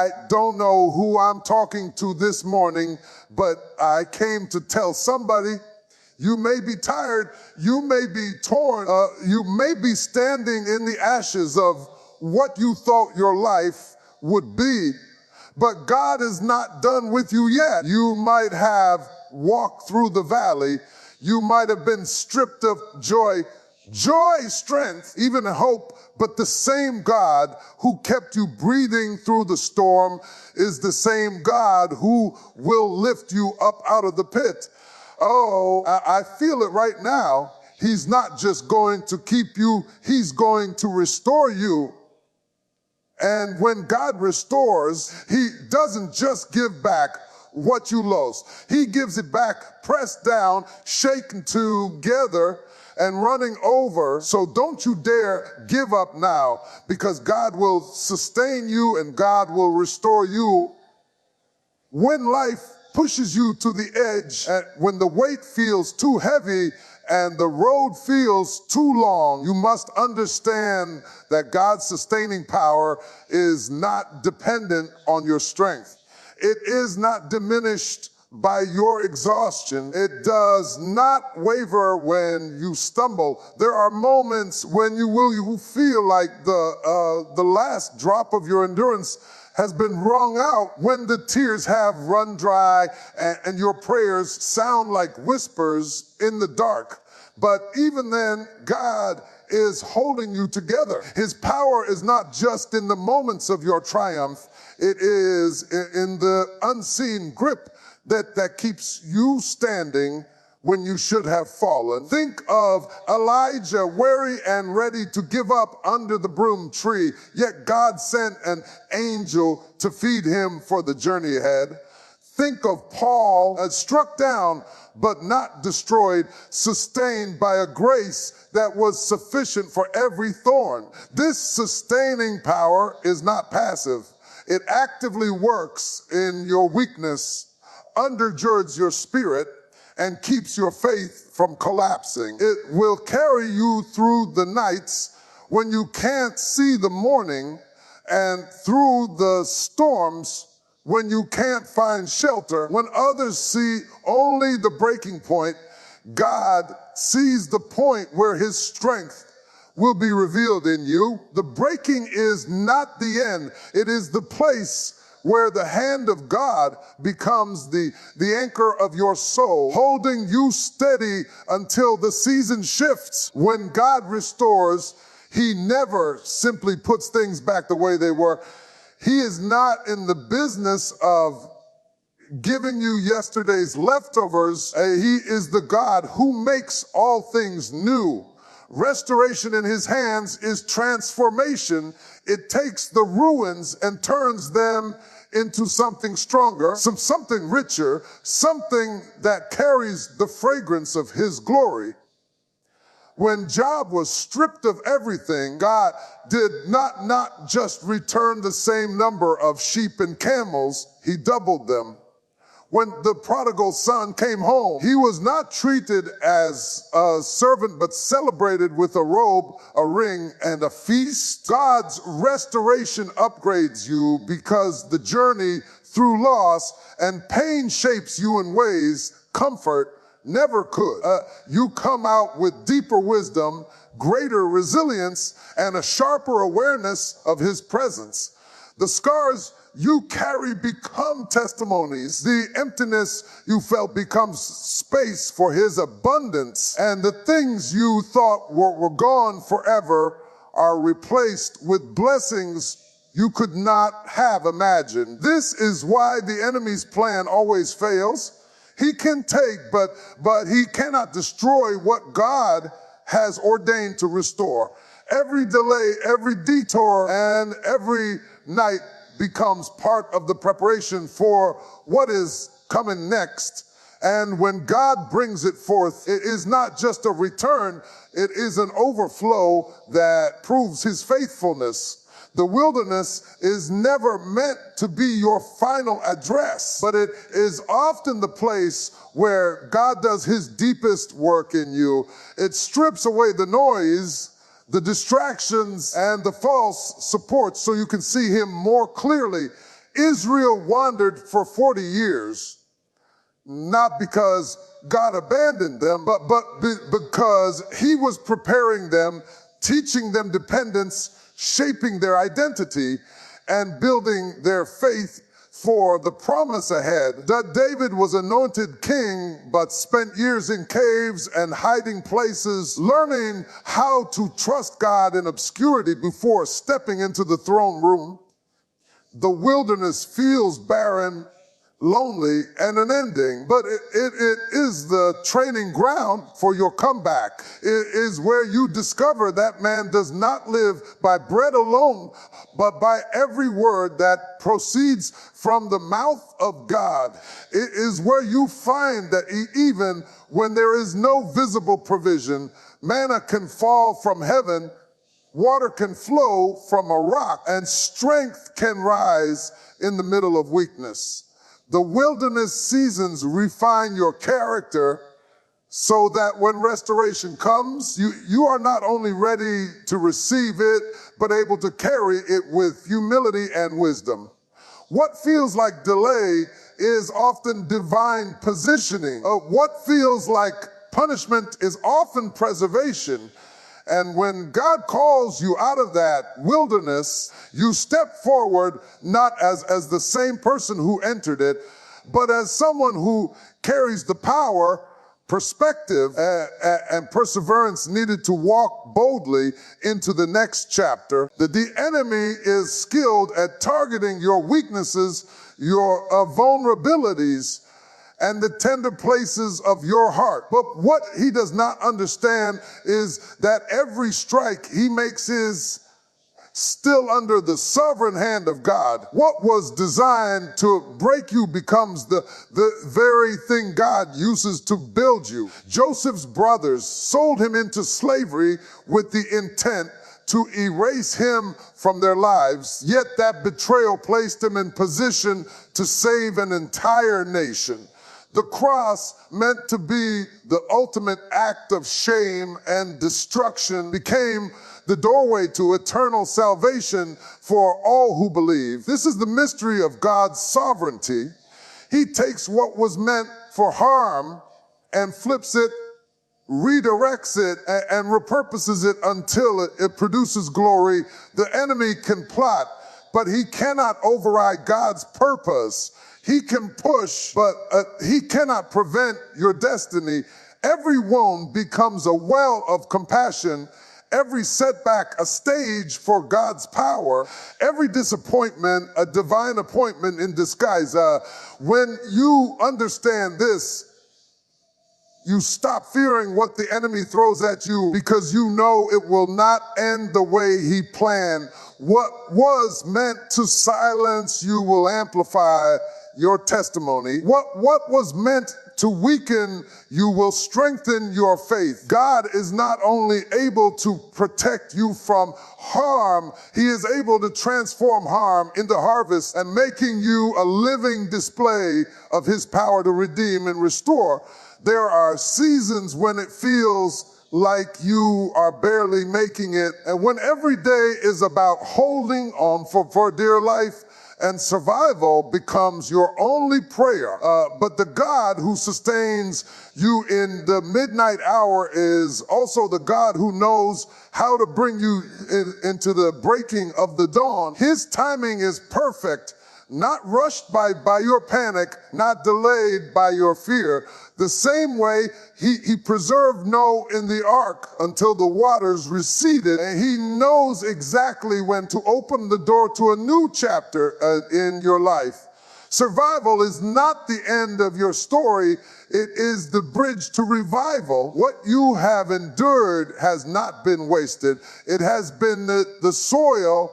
I don't know who I'm talking to this morning, but I came to tell somebody, you may be tired, you may be torn, you may be standing in the ashes of what you thought your life would be, but God is not done with you yet. You might have walked through the valley, you might have been stripped of joy, strength, even hope, but the same God who kept you breathing through the storm is the same God who will lift you up out of the pit. Oh, I feel it right now. He's not just going to keep you, he's going to restore you. And when God restores, he doesn't just give back what you lost. He gives it back, pressed down, shaken together, and running over. So don't you dare give up now, because God will sustain you and God will restore you. When life pushes you to the edge, and when the weight feels too heavy and the road feels too long, you must understand that God's sustaining power is not dependent on your strength. It is not diminished by your exhaustion. It does not waver when you stumble. There are moments when you will feel like the last drop of your endurance has been wrung out, when the tears have run dry and your prayers sound like whispers in the dark. But even then, God is holding you together. His power is not just in the moments of your triumph, it is in the unseen grip that keeps you standing when you should have fallen. Think of Elijah, weary and ready to give up under the broom tree, yet God sent an angel to feed him for the journey ahead. Think of Paul, struck down but not destroyed, sustained by a grace that was sufficient for every thorn. This sustaining power is not passive. It actively works in your weakness, undergirds your spirit, and keeps your faith from collapsing. It will carry you through the nights when you can't see the morning, and through the storms when you can't find shelter. When others see only the breaking point, God sees the point where his strength will be revealed in you. The breaking is not the end. It is the place where the hand of God becomes the anchor of your soul, holding you steady until the season shifts. When God restores, he never simply puts things back the way they were. He is not in the business of giving you yesterday's leftovers. He is the God who makes all things new. Restoration in his hands is transformation. It takes the ruins and turns them into something stronger, something richer, something that carries the fragrance of his glory. When Job was stripped of everything, God did not just return the same number of sheep and camels, he doubled them. When the prodigal son came home, he was not treated as a servant, but celebrated with a robe, a ring, and a feast. God's restoration upgrades you because the journey through loss and pain shapes you in ways comfort never could. You come out with deeper wisdom, greater resilience, and a sharper awareness of his presence. The scars you carry become testimonies. The emptiness you felt becomes space for his abundance. And the things you thought were gone forever are replaced with blessings you could not have imagined. This is why the enemy's plan always fails. He can take, but he cannot destroy what God has ordained to restore. Every delay, every detour, and every night becomes part of the preparation for what is coming next. And when God brings it forth, it is not just a return, it is an overflow that proves his faithfulness. The wilderness is never meant to be your final address, but it is often the place where God does his deepest work in you. It strips away the noise, the distractions, and the false support so you can see him more clearly. Israel wandered for 40 years, not because God abandoned them, but because he was preparing them, teaching them dependence, shaping their identity, and building their faith for the promise ahead. That David was anointed king, but spent years in caves and hiding places, learning how to trust God in obscurity before stepping into the throne room. The wilderness feels barren, lonely, and unending, but it is the training ground for your comeback. It is where you discover that man does not live by bread alone, but by every word that proceeds from the mouth of God. It is where you find that even when there is no visible provision, manna can fall from heaven, water can flow from a rock, and strength can rise in the middle of weakness. The wilderness seasons refine your character so that when restoration comes, you are not only ready to receive it, but able to carry it with humility and wisdom. What feels like delay is often divine positioning. What feels like punishment is often preservation. And when God calls you out of that wilderness, you step forward not as the same person who entered it, but as someone who carries the power, perspective, and perseverance needed to walk boldly into the next chapter. That the enemy is skilled at targeting your weaknesses, your vulnerabilities, and the tender places of your heart. But what he does not understand is that every strike he makes is still under the sovereign hand of God. What was designed to break you becomes the very thing God uses to build you. Joseph's brothers sold him into slavery with the intent to erase him from their lives, yet that betrayal placed him in position to save an entire nation. The cross, meant to be the ultimate act of shame and destruction, became the doorway to eternal salvation for all who believe. This is the mystery of God's sovereignty. He takes what was meant for harm and flips it, redirects it, and repurposes it until it produces glory. The enemy can plot, but he cannot override God's purpose. He can push, but he cannot prevent your destiny. Every wound becomes a well of compassion, every setback a stage for God's power, every disappointment a divine appointment in disguise. When you understand this, you stop fearing what the enemy throws at you because you know it will not end the way he planned. What was meant to silence you will amplify your testimony. What was meant to weaken you will strengthen your faith. God is not only able to protect you from harm, he is able to transform harm into harvest and making you a living display of his power to redeem and restore. There are seasons when it feels like you are barely making it, and when every day is about holding on for dear life, and survival becomes your only prayer. But the God who sustains you in the midnight hour is also the God who knows how to bring you into the breaking of the dawn. His timing is perfect, not rushed by your panic, not delayed by your fear. The same way he preserved Noah in the ark until the waters receded, and he knows exactly when to open the door to a new chapter in your life. Survival is not the end of your story. It is the bridge to revival. What you have endured has not been wasted. It has been the soil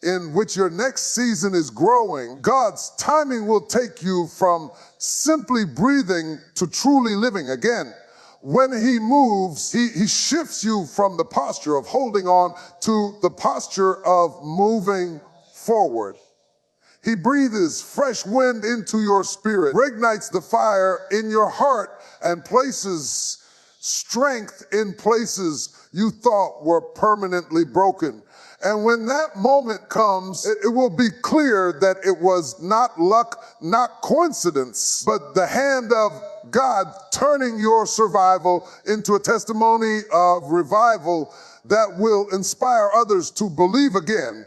in which your next season is growing. God's timing will take you from simply breathing to truly living again. When he moves, he shifts you from the posture of holding on to the posture of moving forward. He breathes fresh wind into your spirit, reignites the fire in your heart, and places strength in places you thought were permanently broken. And when that moment comes, it will be clear that it was not luck, not coincidence, but the hand of God turning your survival into a testimony of revival that will inspire others to believe again.